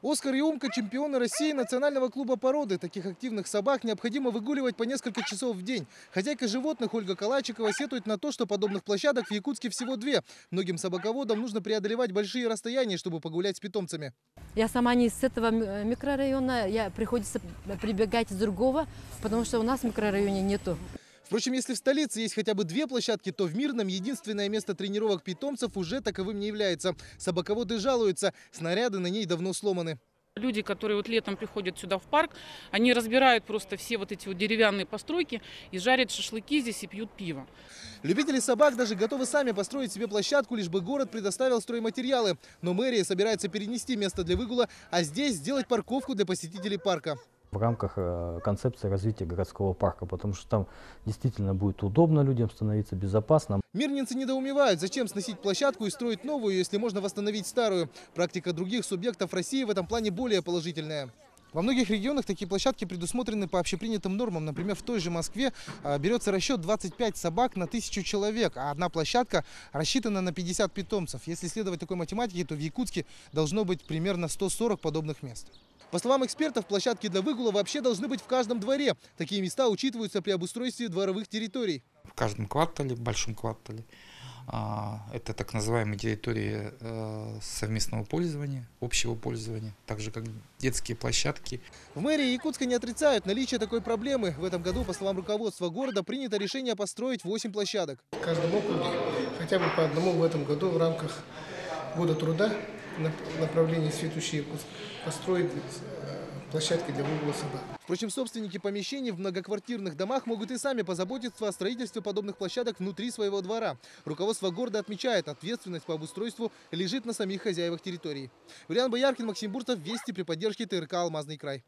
Оскар и Умка – чемпионы России национального клуба породы. Таких активных собак необходимо выгуливать по несколько часов в день. Хозяйка животных Ольга Калачикова сетует на то, что подобных площадок в Якутске всего 2. Многим собаководам нужно преодолевать большие расстояния, чтобы погулять с питомцами. Я сама не из этого микрорайона, приходится прибегать из другого, потому что у нас в микрорайоне нету. Впрочем, если в столице есть хотя бы 2 площадки, то в Мирном единственное место тренировок питомцев уже таковым не является. Собаководы жалуются, снаряды на ней давно сломаны. Люди, которые вот летом приходят сюда в парк, они разбирают просто все вот эти вот деревянные постройки и жарят шашлыки здесь и пьют пиво. Любители собак даже готовы сами построить себе площадку, лишь бы город предоставил стройматериалы. Но мэрия собирается перенести место для выгула, а здесь сделать парковку для посетителей парка. В рамках концепции развития городского парка, потому что там действительно будет удобно людям становиться, безопасно. Мирнинцы недоумевают, зачем сносить площадку и строить новую, если можно восстановить старую. Практика других субъектов России в этом плане более положительная. Во многих регионах такие площадки предусмотрены по общепринятым нормам. Например, в той же Москве берется расчет 25 собак на 1000 человек, а одна площадка рассчитана на 50 питомцев. Если следовать такой математике, то в Якутске должно быть примерно 140 подобных мест. По словам экспертов, площадки для выгула вообще должны быть в каждом дворе. Такие места учитываются при обустройстве дворовых территорий. В каждом квартале, в большом квартале, это так называемые территории совместного пользования, общего пользования, так же как детские площадки. В мэрии Якутска не отрицают наличие такой проблемы. В этом году, по словам руководства города, принято решение построить 8 площадок. В каждом округе хотя бы по одному в этом году в рамках года труда на направлении «Светлый Якутск» построить площадки для выгула собак. Впрочем, собственники помещений в многоквартирных домах могут и сами позаботиться о строительстве подобных площадок внутри своего двора. Руководство города отмечает, ответственность по обустройству лежит на самих хозяевах территории. Юлиан Бояркин, Максим Бурцев, Вести при поддержке ТРК «Алмазный край».